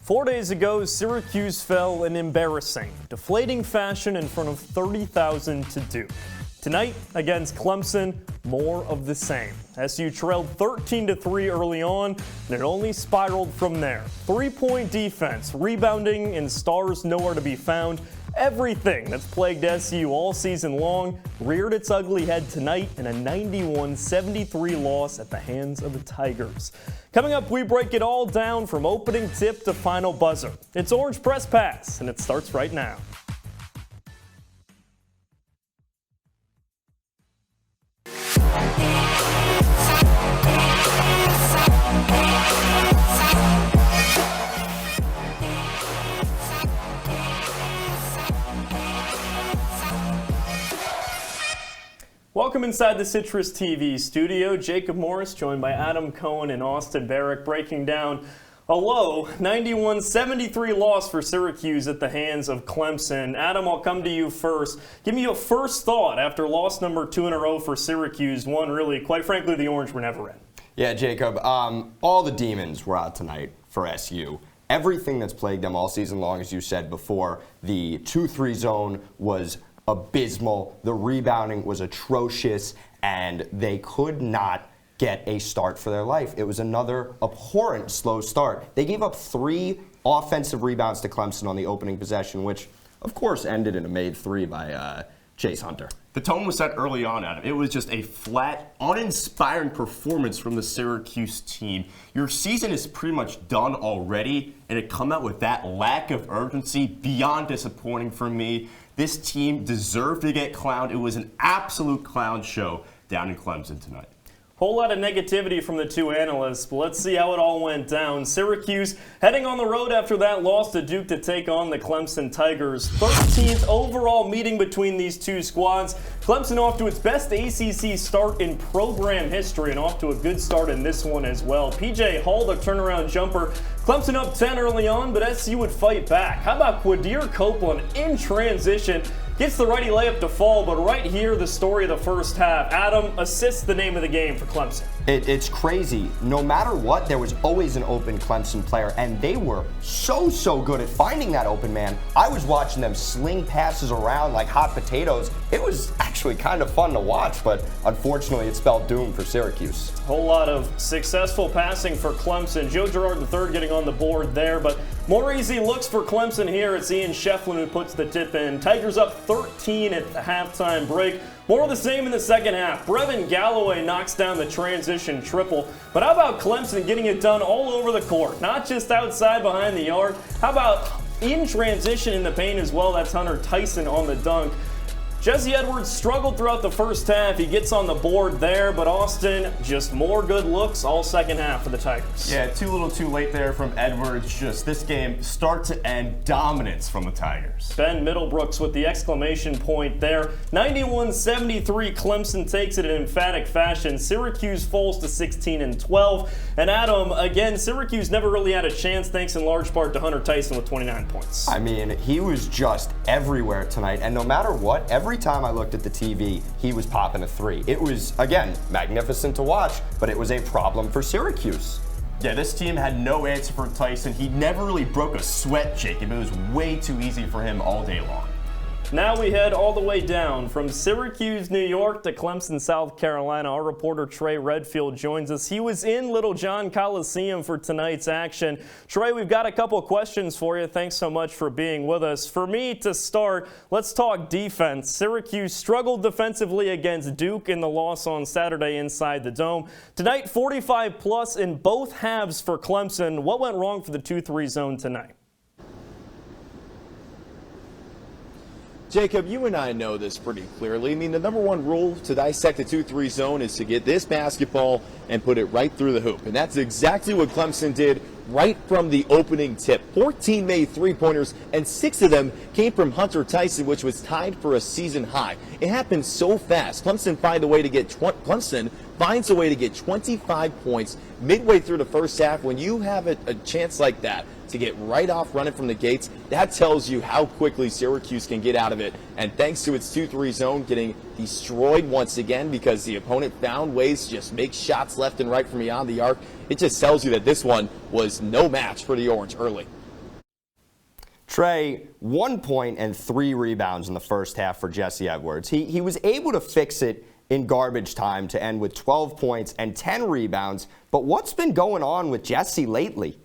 4 days ago, Syracuse fell in embarrassing, deflating fashion in front of 30,000 to Duke. Tonight, against Clemson, more of the same. SU trailed 13-3 early on, and it only spiraled from there. 3-point defense, rebounding, and stars nowhere to be found. Everything that's plagued SU all season long reared its ugly head tonight in a 91-73 loss at the hands of the Tigers. Coming up, we break it all down from opening tip to final buzzer. It's Orange Press Pass, and it starts right now. Welcome inside the CitrusTV studio. Jacob Morris joined by Adam Cohen and Austin Barach breaking down a low 91-73 loss for Syracuse at the hands of Clemson. Adam, I'll come to you first. Give me your first thought after loss number 2 in a row for Syracuse. One really, quite frankly, the Orange were never in. Yeah, Jacob, all the demons were out tonight for SU. Everything that's plagued them all season long, as you said before, the 2-3 zone was abysmal, the rebounding was atrocious, and they could not get a start for their life. It was another abhorrent slow start. They gave up 3 offensive rebounds to Clemson on the opening possession, which of course ended in a made 3 by Chase Hunter. The tone was set early on, Adam. It was just a flat, uninspiring performance from the Syracuse team. Your season is pretty much done already, and to come out with that lack of urgency, beyond disappointing for me. This team deserved to get clowned. It was an absolute clown show down in Clemson tonight. Whole lot of negativity from the two analysts, but let's see how it all went down. Syracuse heading on the road after that loss to Duke to take on the Clemson Tigers. 13th overall meeting between these two squads. Clemson off to its best ACC start in program history and off to a good start in this one as well. PJ Hall, the turnaround jumper. Clemson up 10 early on, but SU would fight back. How about Quadir Copeland in transition? Gets the righty layup to fall, but right here, the story of the first half. Adam, assist the name of the game for Clemson. It's crazy. No matter what, there was always an open Clemson player, and they were so good at finding that open man. I was watching them sling passes around like hot potatoes. It was actually kind of fun to watch, but unfortunately, it spelled doom for Syracuse. Whole lot of successful passing for Clemson. Joe Girard III getting on the board there, but more easy looks for Clemson here. It's Ian Shefflin who puts the tip in. Tigers up 13 at the halftime break. More of the same in the second half. Brevin Galloway knocks down the transition triple. But how about Clemson getting it done all over the court? Not just outside behind the arc. How about in transition in the paint as well? That's Hunter Tyson on the dunk. Jesse Edwards struggled throughout the first half. He gets on the board there, but Austin, just more good looks all second half for the Tigers. Yeah, too little too late there from Edwards. Just this game, start to end, dominance from the Tigers. Ben Middlebrooks with the exclamation point there. 91-73, Clemson takes it in emphatic fashion. Syracuse falls to 16-12. And Adam, again, Syracuse never really had a chance, thanks in large part to Hunter Tyson with 29 points. I mean, he was just everywhere tonight, and no matter what, every time I looked at the TV, he was popping a 3. It was, again, magnificent to watch, but it was a problem for Syracuse. Yeah, this team had no answer for Tyson. He never really broke a sweat, Jacob. It was way too easy for him all day long. Now we head all the way down from Syracuse, New York to Clemson, South Carolina. Our reporter Trey Redfield joins us. He was in Little John Coliseum for tonight's action. Trey, we've got a couple of questions for you. Thanks so much for being with us. For me to start, let's talk defense. Syracuse struggled defensively against Duke in the loss on Saturday inside the Dome. Tonight, 45+ in both halves for Clemson. What went wrong for the 2-3 zone tonight? Jacob, you and I know this pretty clearly. I mean, the number one rule to dissect the 2-3 zone is to get this basketball and put it right through the hoop. And that's exactly what Clemson did right from the opening tip. 14 made three-pointers, and 6 of them came from Hunter Tyson, which was tied for a season high. It happened so fast. Clemson finds a way to get 25 points midway through the first half. When you have a chance like that to get right off running from the gates, that tells you how quickly Syracuse can get out of it. And thanks to its 2-3 zone getting destroyed once again because the opponent found ways to just make shots left and right from beyond the arc, it just tells you that this one was no match for the Orange early. Trey, 1 point and 3 rebounds in the first half for Jesse Edwards. He was able to fix it in garbage time to end with 12 points and 10 rebounds. But what's been going on with Jesse lately?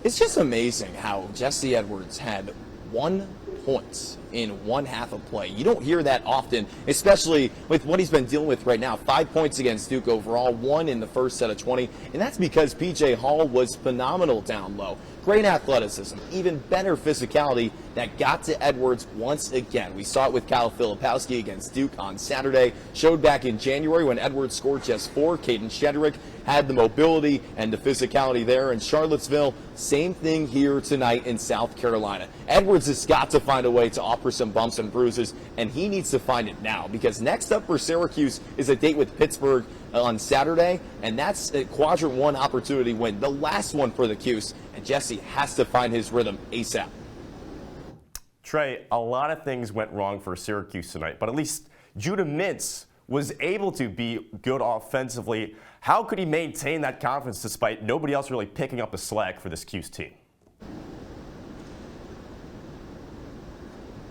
It's just amazing how Jesse Edwards had 1 point in one half of play. You don't hear that often, especially with what he's been dealing with right now. 5 points against Duke overall, 1 in the first set of 20, and that's because P.J. Hall was phenomenal down low. Great athleticism, even better physicality that got to Edwards once again. We saw it with Kyle Filipowski against Duke on Saturday, showed back in January when Edwards scored just 4. Caden Shedrick had the mobility and the physicality there. In Charlottesville, same thing here tonight in South Carolina. Edwards has got to find a way to offer some bumps and bruises, and he needs to find it now, because next up for Syracuse is a date with Pittsburgh on Saturday, and that's a quadrant 1 opportunity win, the last one for the Cuse, and Jesse has to find his rhythm ASAP. Trey, a lot of things went wrong for Syracuse tonight, but at least Judah Mintz was able to be good offensively. How could he maintain that confidence despite nobody else really picking up the slack for this Cuse team?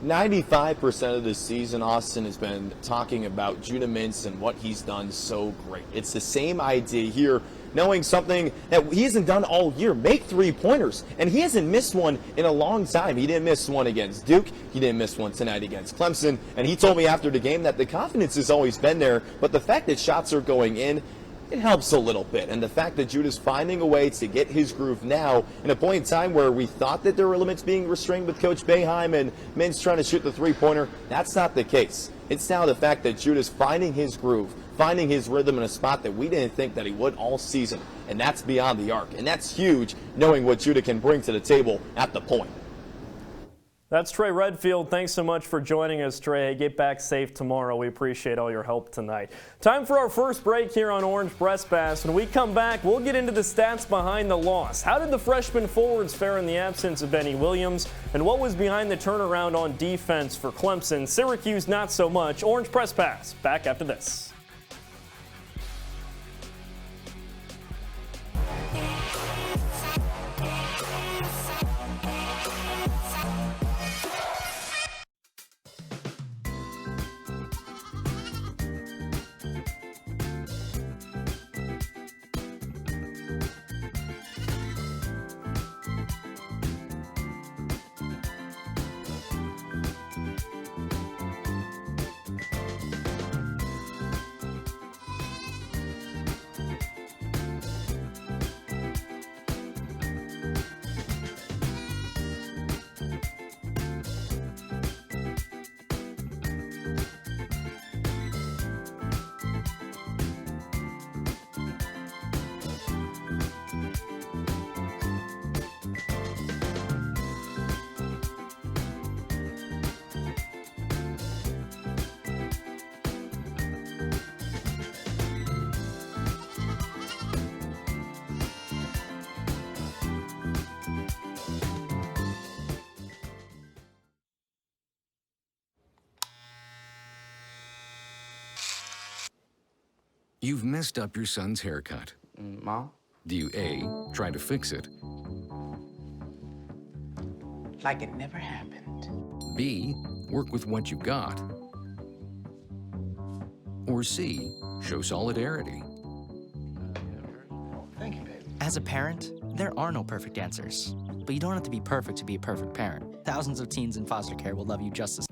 95% of this season, Austin has been talking about Judah Mintz and what he's done so great. It's the same idea here, knowing something that he hasn't done all year, make 3-pointers. And he hasn't missed one in a long time. He didn't miss one against Duke. He didn't miss one tonight against Clemson. And he told me after the game that the confidence has always been there, but the fact that shots are going in, it helps a little bit. And the fact that Judah's finding a way to get his groove now in a point in time where we thought that there were limits being restrained with Coach Boeheim and Mintz trying to shoot the 3-pointer, that's not the case. It's now the fact that Judah's finding his groove, finding his rhythm in a spot that we didn't think that he would all season. And that's beyond the arc. And that's huge, knowing what Judah can bring to the table at the point. That's Trey Redfield. Thanks so much for joining us, Trey. Get back safe tomorrow. We appreciate all your help tonight. Time for our first break here on Orange Press Pass. When we come back, we'll get into the stats behind the loss. How did the freshman forwards fare in the absence of Benny Williams? And what was behind the turnaround on defense for Clemson? Syracuse, not so much. Orange Press Pass, back after this. You've messed up your son's haircut. Mom? Do you A, try to fix it, Like it never happened. B, work with what you got, or C, show solidarity? Thank you, baby. As a parent, there are no perfect answers. But you don't have to be perfect to be a perfect parent. Thousands of teens in foster care will love you just as.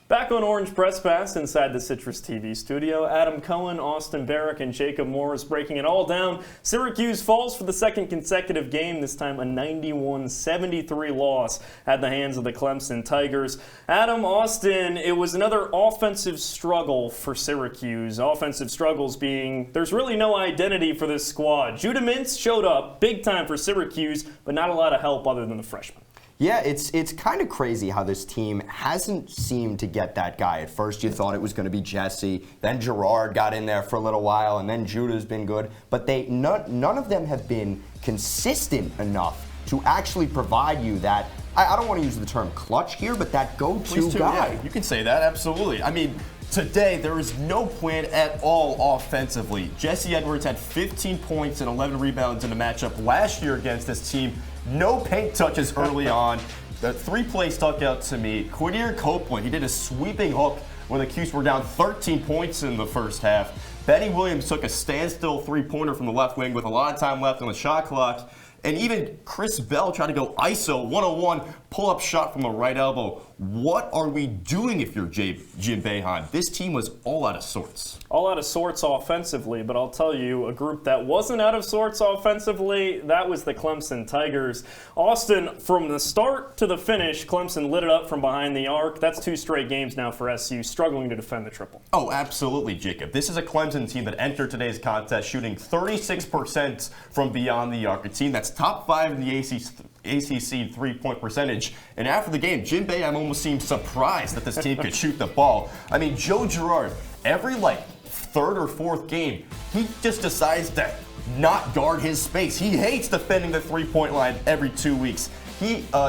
Back on Orange Press Pass inside the CitrusTV studio, Adam Cohen, Austin Barach, and Jacob Morris breaking it all down. Syracuse falls for the second consecutive game, this time a 91-73 loss at the hands of the Clemson Tigers. Adam, Austin, it was another offensive struggle for Syracuse. Offensive struggles being there's really no identity for this squad. Judah Mintz showed up big time for Syracuse, but not a lot of help other than the freshman. Yeah, it's kind of crazy how this team hasn't seemed to get that guy. At first you thought it was going to be Jesse, then Gerard got in there for a little while, and then Judah's been good. But none of them have been consistent enough to actually provide you that, I don't want to use the term clutch here, but that go-to guy. Yeah, you can say that, absolutely. I mean, Today, there is no plan at all offensively. Jesse Edwards had 15 points and 11 rebounds in a matchup last year against this team. No paint touches early on. The 3-play stuck out to me. Quadir Copeland, he did a sweeping hook when the Cuse were down 13 points in the first half. Benny Williams took a standstill 3-pointer from the left wing with a lot of time left on the shot clock. And even Chris Bell tried to go ISO 101 pull-up shot from the right elbow. What are we doing if you're Jim Boeheim? This team was all out of sorts. All out of sorts offensively, but I'll tell you, a group that wasn't out of sorts offensively, that was the Clemson Tigers. Austin, from the start to the finish, Clemson lit it up from behind the arc. That's 2 straight games now for SU, struggling to defend the triple. Oh, absolutely, Jacob. This is a Clemson team that entered today's contest shooting 36% from beyond the arc, a team that's top 5 in the ACC three-point percentage. And after the game, Jim Boeheim almost seemed surprised that this team could shoot the ball. I mean, Joe Girard, every third or fourth game, he just decides to not guard his space. He hates defending the three-point line every 2 weeks.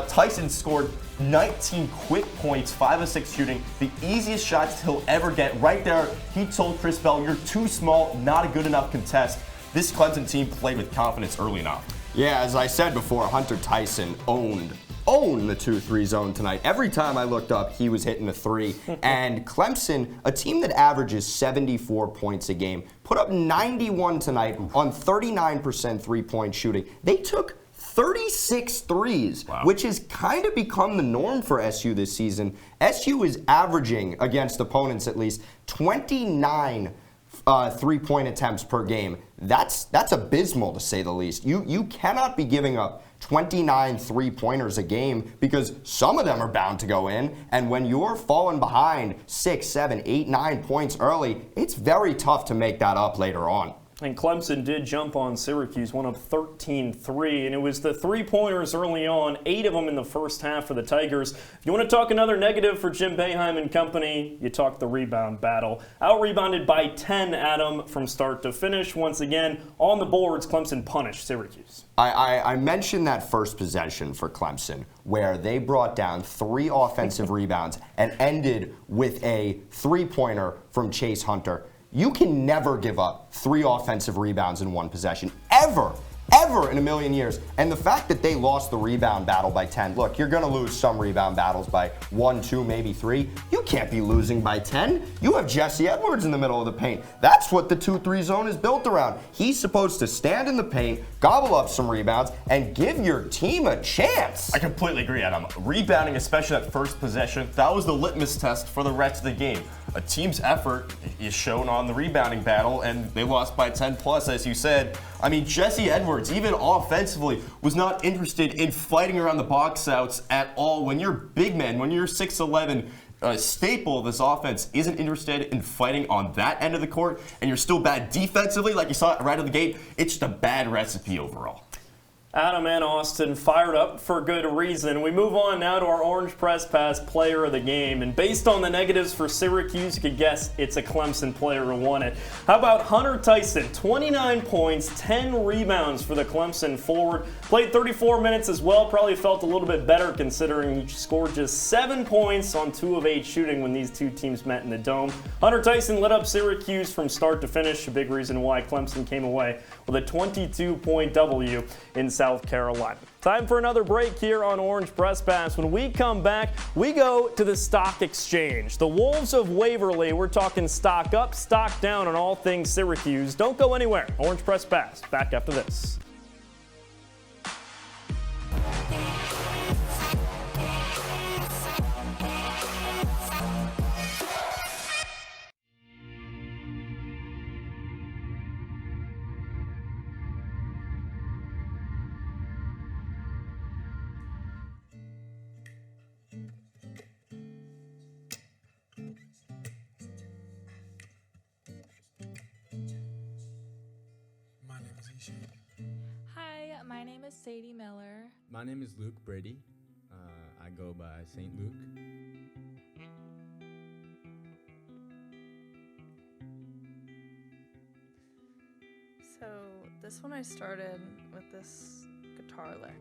Tyson scored 19 quick points, 5 of 6 shooting, the easiest shots he'll ever get. Right there, he told Chris Bell, "You're too small, not a good enough contest." This Clemson team played with confidence early enough. Yeah, as I said before, Hunter Tyson owned the 2-3 zone tonight. Every time I looked up, he was hitting a 3. And Clemson, a team that averages 74 points a game, put up 91 tonight on 39% three-point shooting. They took 36 threes, wow, which has kind of become the norm for SU this season. SU is averaging, against opponents at least, 29 three-point attempts per game. That's abysmal, to say the least. You cannot be giving up 29 three-pointers a game, because some of them are bound to go in, and when you're falling behind 6, 7, 8, 9 points early, it's very tough to make that up later on. And Clemson did jump on Syracuse, one of 13-3, and it was the three-pointers early on, 8 of them in the first half for the Tigers. If you want to talk another negative for Jim Boeheim and company, you talk the rebound battle. Out-rebounded by 10, Adam, from start to finish. Once again, on the boards, Clemson punished Syracuse. I mentioned that first possession for Clemson, where they brought down 3 offensive rebounds and ended with a three-pointer from Chase Hunter. You can never give up 3 offensive rebounds in one possession, ever in a million years. And the fact that they lost the rebound battle by 10, look, you're going to lose some rebound battles by 1, 2, maybe 3. You can't be losing by 10. You have Jesse Edwards in the middle of the paint. That's what the 2-3 zone is built around. He's supposed to stand in the paint, gobble up some rebounds, and give your team a chance. I completely agree, Adam. Rebounding, especially that first possession, that was the litmus test for the rest of the game. A team's effort is shown on the rebounding battle, and they lost by 10 plus, as you said. I mean, Jesse Edwards, even offensively, was not interested in fighting around the box outs at all. When you're big men, when you're 6'11", staple of this offense isn't interested in fighting on that end of the court, and you're still bad defensively, like you saw right out of the gate, it's just a bad recipe overall. Adam and Austin fired up for good reason. We move on now to our Orange Press Pass player of the game. And based on the negatives for Syracuse, you could guess it's a Clemson player who won it. How about Hunter Tyson? 29 points, 10 rebounds for the Clemson forward. Played 34 minutes as well. Probably felt a little bit better considering he scored just 7 points on 2 of 8 shooting when these two teams met in the Dome. Hunter Tyson lit up Syracuse from start to finish. A big reason why Clemson came away with a 22-point W in South Carolina. Time for another break here on Orange Press Pass. When we come back, we go to the stock exchange. The Wolves of Waverly, we're talking stock up, stock down on all things Syracuse. Don't go anywhere. Orange Press Pass, back after this. Hi, my name is Sadie Miller. My name is Luke Brady. I go by St. Luke. So this one I started with this guitar lick.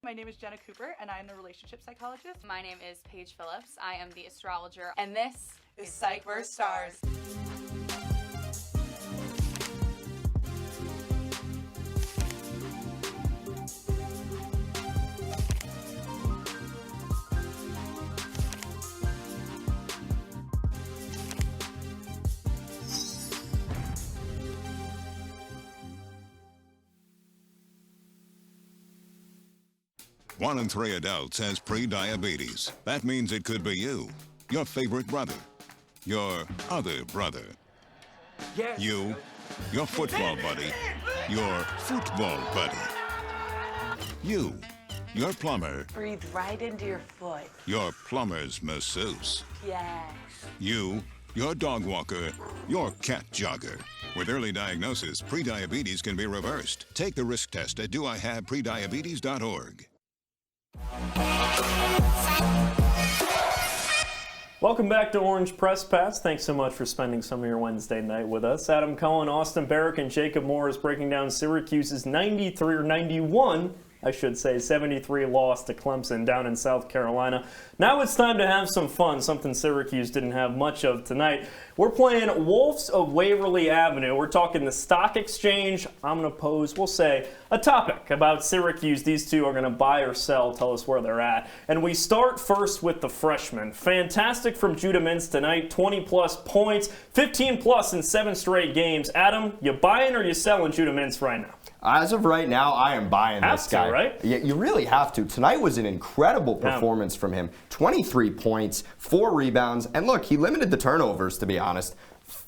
My name is Jenna Cooper, and I am the relationship psychologist. My name is Paige Phillips. I am the astrologer, and this is Psych vs. Stars. One in 3 adults has pre-diabetes. That means it could be you, your favorite brother, your other brother, you, your football buddy, your football buddy, you, your plumber, Breathe right into your foot. your plumber's masseuse, Yes. you, your dog walker, your cat jogger. With early diagnosis, pre-diabetes can be reversed. Take the risk test at doihaveprediabetes.org. Welcome back to Orange Press Pass. Thanks so much for spending some of your Wednesday night with us. Adam Cohen, Austin Barach, and Jacob Moore is breaking down Syracuse's 73 loss to Clemson down in South Carolina. Now it's time to have some fun, something Syracuse didn't have much of tonight. We're playing Wolves of Waverly Avenue. We're talking the stock exchange. I'm going to pose, we'll say, a topic about Syracuse. These two are going to buy or sell, tell us where they're at. And we start first with the freshman. Fantastic from Judah Mintz tonight, 20-plus points, 15-plus in 7 straight games. Adam, you buying or you selling Judah Mintz right now? As of right now, I am buying this guy. Right? Yeah, you really have to. Tonight was an incredible performance from him. 23 points, 4 rebounds, and look, he limited the turnovers, to be honest.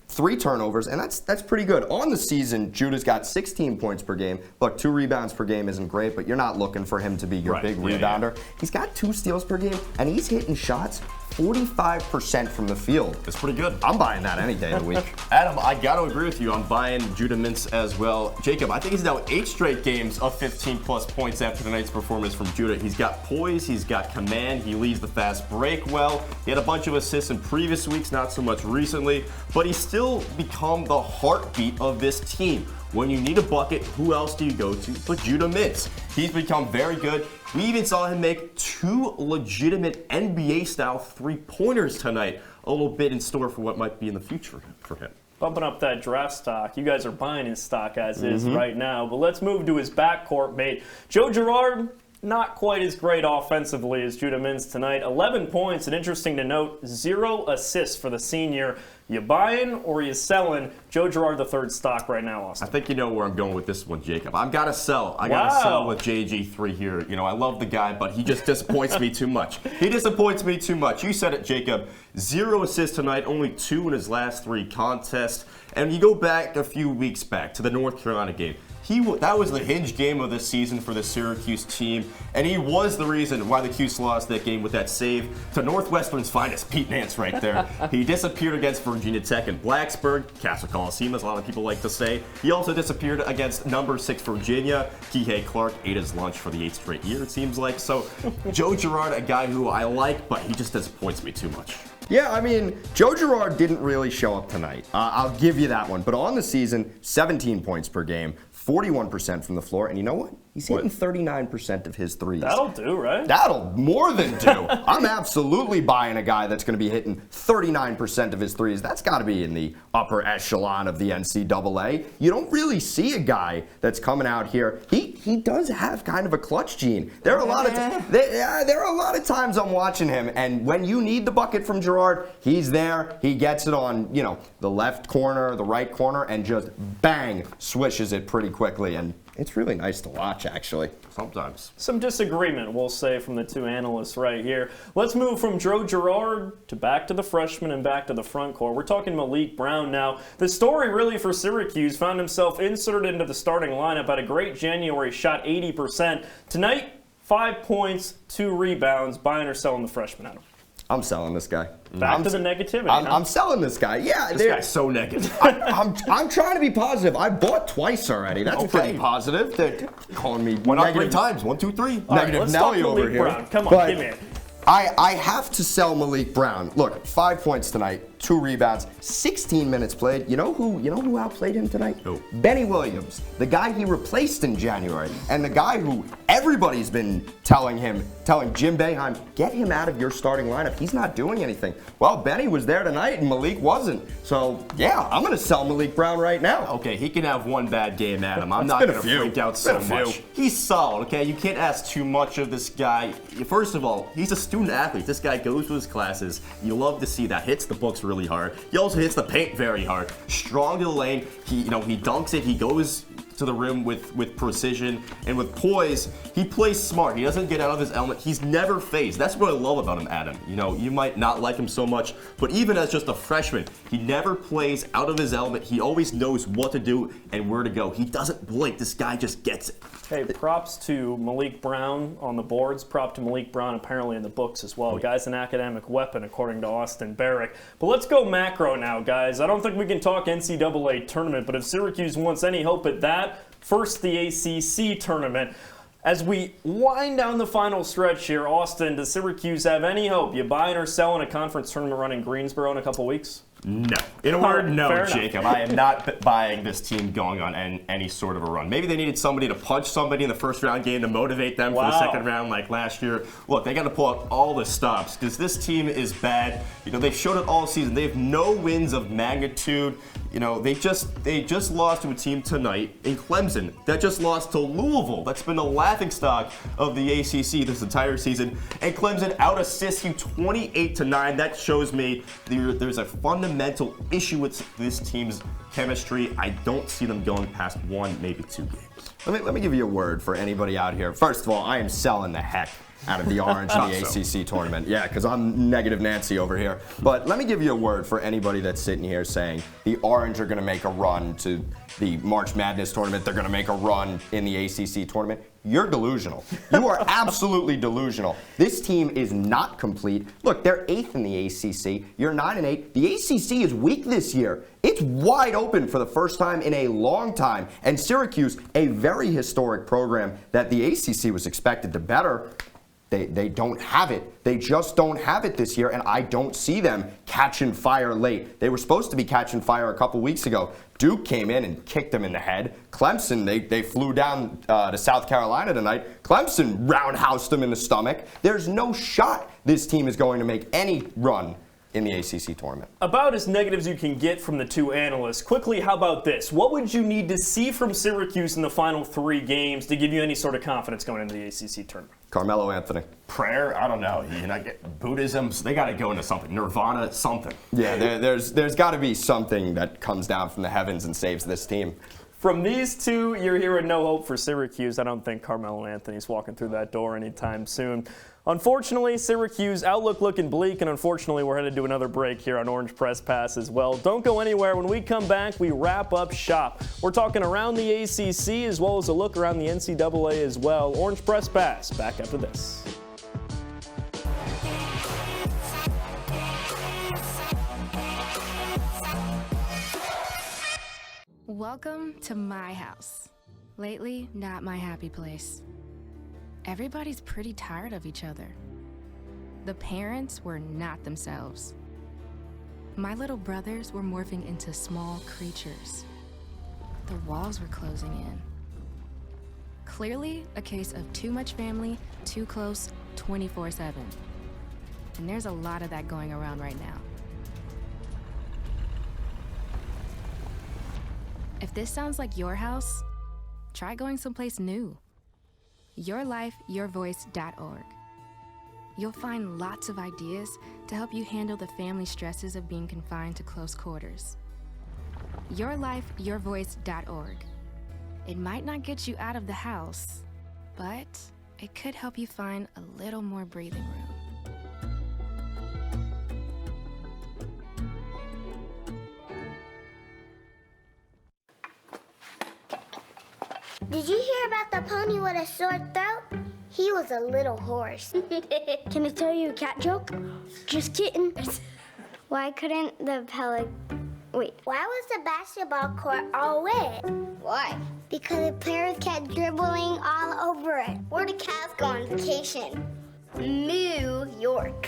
3 turnovers, and that's pretty good. On the season, Judah's got 16 points per game. Look, 2 rebounds per game isn't great, but you're not looking for him to be your big rebounder. Yeah. He's got 2 steals per game, and he's hitting shots 45% from the field. That's pretty good. I'm buying that any day of the week. Adam, I got to agree with you. I'm buying Judah Mintz as well. Jacob, I think he's now 8 straight games of 15-plus points after tonight's performance from Judah. He's got poise, he's got command, he leads the fast break well. He had a bunch of assists in previous weeks, not so much recently, but he's still become the heartbeat of this team. When you need a bucket, who else do you go to but Judah Mintz? He's become very good. We even saw him make 2 legitimate NBA-style three-pointers tonight. A little bit in store for what might be in the future for him. Bumping up that draft stock. You guys are buying his stock as is right now. But let's move to his backcourt mate. Joe Girard, not quite as great offensively as Judah Mintz tonight. 11 points, and interesting to note, 0 assists for the senior. You buying or you selling Joe Girard the third stock right now, Austin? I think you know where I'm going with this one, Jacob. I've got to sell. I got to sell with JG3 here. You know, I love the guy, but he just disappoints me too much. He disappoints me too much. You said it, Jacob. 0 assists tonight, only 2 in his last 3 contests. And you go back a few weeks back to the North Carolina game. That was the hinge game of the season for the Syracuse team, and he was the reason why the Cuse lost that game with that save to Northwestern's finest, Pete Nance right there. He disappeared against Virginia Tech in Blacksburg, Castle Coliseum, as a lot of people like to say. He also disappeared against number 6 Virginia. Kihei Clark ate his lunch for the 8th straight year, it seems like. So Joe Girard, a guy who I like, but he just disappoints me too much. Yeah, I mean, Joe Girard didn't really show up tonight. I'll give you that one. But on the season, 17 points per game, 41% from the floor, and you know what? He's hitting 39% of his threes. That'll do, right? That'll more than do. I'm absolutely buying a guy that's going to be hitting 39% of his threes. That's got to be in the upper echelon of the NCAA. You don't really see a guy that's coming out here. He does have kind of a clutch gene. There are a lot of times I'm watching him, and when you need the bucket from Girard, he's there. He gets it on, the left corner, the right corner, and just bang, swishes it pretty quickly. And it's really nice to watch, actually. Sometimes. Some disagreement, we'll say, from the 2 analysts right here. Let's move from Joe Girard to back to the freshman and back to the front court. We're talking Malik Brown now. The story really for Syracuse, found himself inserted into the starting lineup at a great January, shot 80%. Tonight, 5 points, 2 rebounds. Buying or selling the freshman, Adam? I'm selling this guy. Back to the negativity. I'm selling this guy. Yeah, this guy's so negative. I'm trying to be positive. I bought twice already. That's pretty positive. They're calling me went up 3 times. 1, 2, 3. Negative Nelly over here. Brown. Come on, give me it. I have to sell Malik Brown. Look, 5 points tonight, 2 rebounds, 16 minutes played. You know who outplayed him tonight? Who? Benny Williams, the guy he replaced in January, and the guy who Everybody's been telling Jim Boeheim, get him out of your starting lineup. He's not doing anything. Well, Benny was there tonight and Malik wasn't. So, yeah, I'm going to sell Malik Brown right now. Okay, he can have one bad game, Adam. I'm not going to freak out so much. He's solid, okay? You can't ask too much of this guy. First of all, he's a student athlete. This guy goes to his classes. You love to see that. Hits the books really hard. He also hits the paint very hard. Strong to the lane. He dunks it. He goes to the rim with precision and with poise. He plays smart. He doesn't get out of his element. He's never phased. That's what I love about him, Adam. You might not like him so much, but even as just a freshman, he never plays out of his element. He always knows what to do and where to go. He doesn't blink. This guy just gets it. Hey, props to Malik Brown on the boards. Prop to Malik Brown apparently in the books as well. The guy's an academic weapon, according to Austin Barach. But let's go macro now, guys. I don't think we can talk NCAA tournament, but if Syracuse wants any hope at that, first the ACC tournament. As we wind down the final stretch here, Austin, does Syracuse have any hope? You buying or selling a conference tournament run in Greensboro in a couple weeks? No. In a word, no, Jacob. I am not buying this team going on any sort of a run. Maybe they needed somebody to punch somebody in the first round game to motivate them for the second round like last year. Look, they got to pull out all the stops because this team is bad. They've showed it all season. They have no wins of magnitude. They just lost to a team tonight in Clemson that just lost to Louisville. That's been a laughingstock of the ACC this entire season. And Clemson out-assists you 28-9. That shows me there's a fundamental issue with this team's chemistry. I don't see them going past one, maybe 2 games. Let me give you a word for anybody out here. First of all, I am selling the heck out of the Orange in the ACC tournament. Yeah, because I'm negative Nancy over here. But let me give you a word for anybody that's sitting here saying the Orange are going to make a run to the March Madness tournament. They're going to make a run in the ACC tournament. You're delusional. You are absolutely delusional. This team is not complete. Look, they're 8th in the ACC. You're 9-8. The ACC is weak this year. It's wide open for the first time in a long time. And Syracuse, a very historic program that the ACC was expected to better, they don't have it. They just don't have it this year, and I don't see them catching fire late. They were supposed to be catching fire a couple weeks ago. Duke came in and kicked them in the head. Clemson, they flew down to South Carolina tonight. Clemson roundhoused them in the stomach. There's no shot this team is going to make any run in the ACC tournament. About as negative as you can get from the two analysts. Quickly, how about this? What would you need to see from Syracuse in the final 3 games to give you any sort of confidence going into the ACC tournament? Carmelo Anthony. Prayer? I don't know. Buddhism, they got to go into something. Nirvana, something. Yeah, there's got to be something that comes down from the heavens and saves this team. From these two, you're hearing no hope for Syracuse. I don't think Carmelo Anthony's walking through that door anytime soon. Unfortunately, Syracuse outlook looking bleak, and unfortunately, we're headed to another break here on Orange Press Pass as well. Don't go anywhere. When we come back, we wrap up shop. We're talking around the ACC as well as a look around the NCAA as well. Orange Press Pass, back after this. Welcome to my house. Lately, not my happy place. Everybody's pretty tired of each other. The parents were not themselves. My little brothers were morphing into small creatures. The walls were closing in. Clearly, a case of too much family, too close, 24/7. And there's a lot of that going around right now. If this sounds like your house, try going someplace new. YourLifeYourVoice.org. You'll find lots of ideas to help you handle the family stresses of being confined to close quarters. YourLifeYourVoice.org. It might not get you out of the house, but it could help you find a little more breathing room. Did you hear about the pony with a sore throat? He was a little horse. Can I tell you a cat joke? Just kidding. Why couldn't the Why was the basketball court all wet? Why? Because the players kept dribbling all over it. Where'd the cats go on vacation? New York.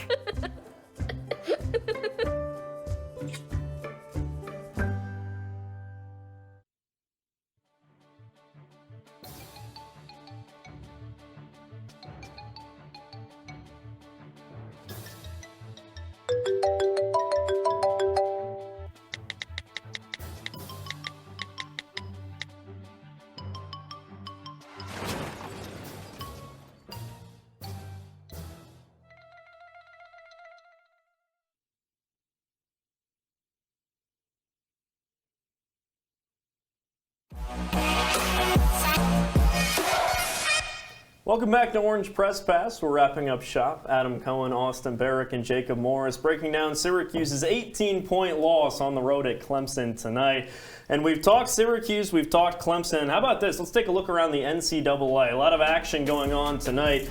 Welcome back to Orange Press Pass. We're wrapping up shop. Adam Cohen, Austin Barach, and Jacob Morris breaking down Syracuse's 18-point loss on the road at Clemson tonight. And we've talked Syracuse, we've talked Clemson. How about this? Let's take a look around the NCAA. A lot of action going on tonight.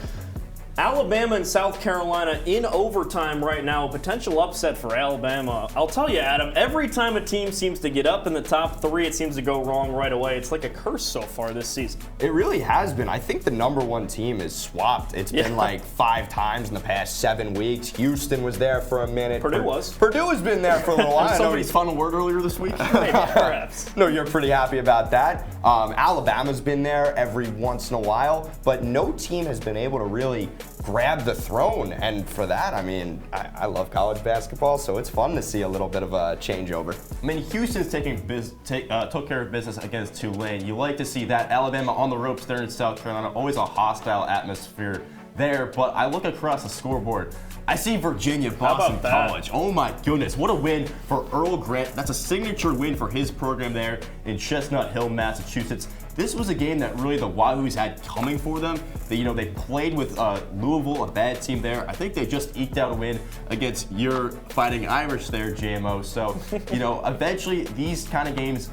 Alabama and South Carolina in overtime right now, a potential upset for Alabama. I'll tell you, Adam, every time a team seems to get up in the top three, it seems to go wrong right away. It's like a curse so far this season. It really has been. I think the #1 team is swapped. It's been like 5 times in the past 7 weeks. Houston was there for a minute. Purdue has been there for a little while. Somebody's final word earlier this week? Maybe, perhaps. No, you're pretty happy about that. Alabama's been there every once in a while, but no team has been able to really grab the throne. And for that, I mean, I love college basketball, so it's fun to see a little bit of a changeover. I mean, Houston's took care of business against Tulane. You like to see that. Alabama on the ropes there in South Carolina, always a hostile atmosphere there. But I look across the scoreboard, I see Virginia, Boston College. Oh my goodness, what a win for Earl Grant. That's a signature win for his program there in Chestnut Hill, Massachusetts. This was a game that really the Wahoos had coming for them. They played with Louisville, a bad team there. I think they just eked out a win against your Fighting Irish there, JMO. So, eventually these kind of games,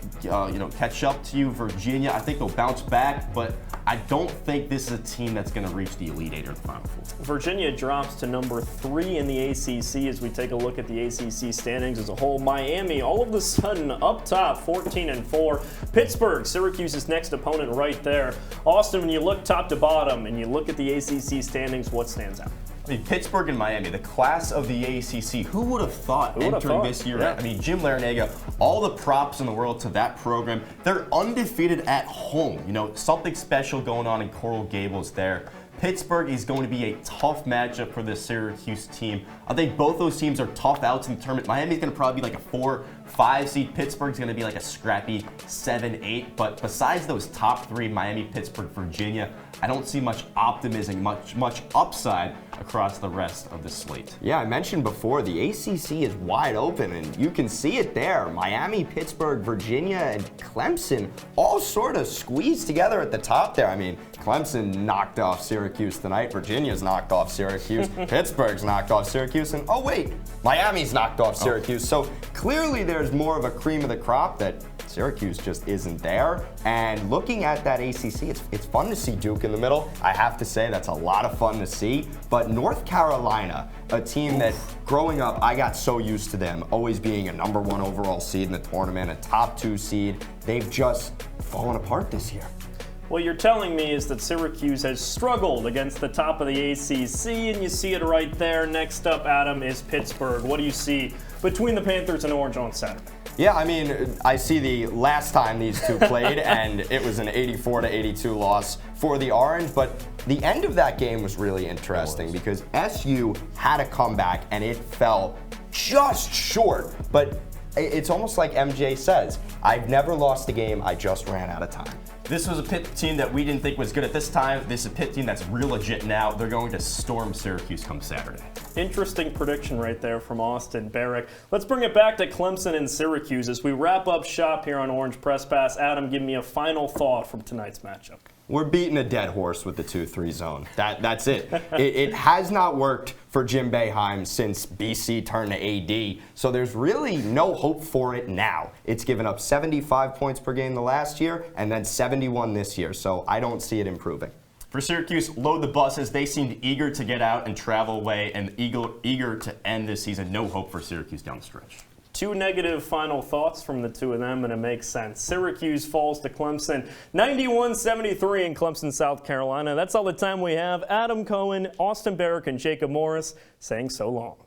catch up to you. Virginia, I think they'll bounce back, but I don't think this is a team that's going to reach the Elite Eight or the Final Four. Virginia drops to number 3 in the ACC as we take a look at the ACC standings as a whole. Miami, all of a sudden up top, 14-4. Pittsburgh, Syracuse's next opponent right there. Austin, when you look top to bottom and you look at the ACC standings, what stands out? I mean, Pittsburgh and Miami, the class of the ACC. Who would have thought entering this year? Yeah. I mean, Jim Larinaga, all the props in the world to that program. They're undefeated at home. Something special going on in Coral Gables there. Pittsburgh is going to be a tough matchup for the Syracuse team. I think both those teams are tough outs in the tournament. Miami's going to probably be like a 4-5 seed. Pittsburgh's going to be like a scrappy 7-8. But besides those top 3, Miami, Pittsburgh, Virginia, I don't see much optimism, much upside across the rest of the slate. Yeah, I mentioned before, the ACC is wide open, and you can see it there. Miami, Pittsburgh, Virginia, and Clemson all sort of squeezed together at the top there. I mean, Clemson knocked off Syracuse tonight. Virginia's knocked off Syracuse. Pittsburgh's knocked off Syracuse. And, oh, wait, Miami's knocked off Syracuse. So clearly there's more of a cream of the crop that Syracuse just isn't there. And looking at that ACC, it's fun to see Duke in the middle. I have to say that's a lot of fun to see. But North Carolina, a team that growing up, I got so used to them always being a #1 overall seed in the tournament, a top 2 seed. They've just fallen apart this year. What you're telling me is that Syracuse has struggled against the top of the ACC, and you see it right there. Next up, Adam, is Pittsburgh. What do you see between the Panthers and Orange on Saturday? Yeah, I mean, I see the last time these two played, and it was an 84-82 loss for the Orange, but the end of that game was really interesting because SU had a comeback, and it fell just short, but it's almost like MJ says, I've never lost a game, I just ran out of time. This was a Pitt team that we didn't think was good at this time. This is a Pitt team that's real legit now. They're going to storm Syracuse come Saturday. Interesting prediction right there from Austin Barach. Let's bring it back to Clemson and Syracuse as we wrap up shop here on Orange Press Pass. Adam, give me a final thought from tonight's matchup. We're beating a dead horse with the 2-3 zone. That's it. It has not worked for Jim Boeheim since BC turned to AD, so there's really no hope for it now. It's given up 75 points per game the last year and then 71 this year, so I don't see it improving. For Syracuse, load the buses. They seemed eager to get out and travel away and eager to end this season. No hope for Syracuse down the stretch. 2 negative final thoughts from the two of them, and it makes sense. Syracuse falls to Clemson, 91-73 in Clemson, South Carolina. That's all the time we have. Adam Cohen, Austin Barach, and Jacob Morris saying so long.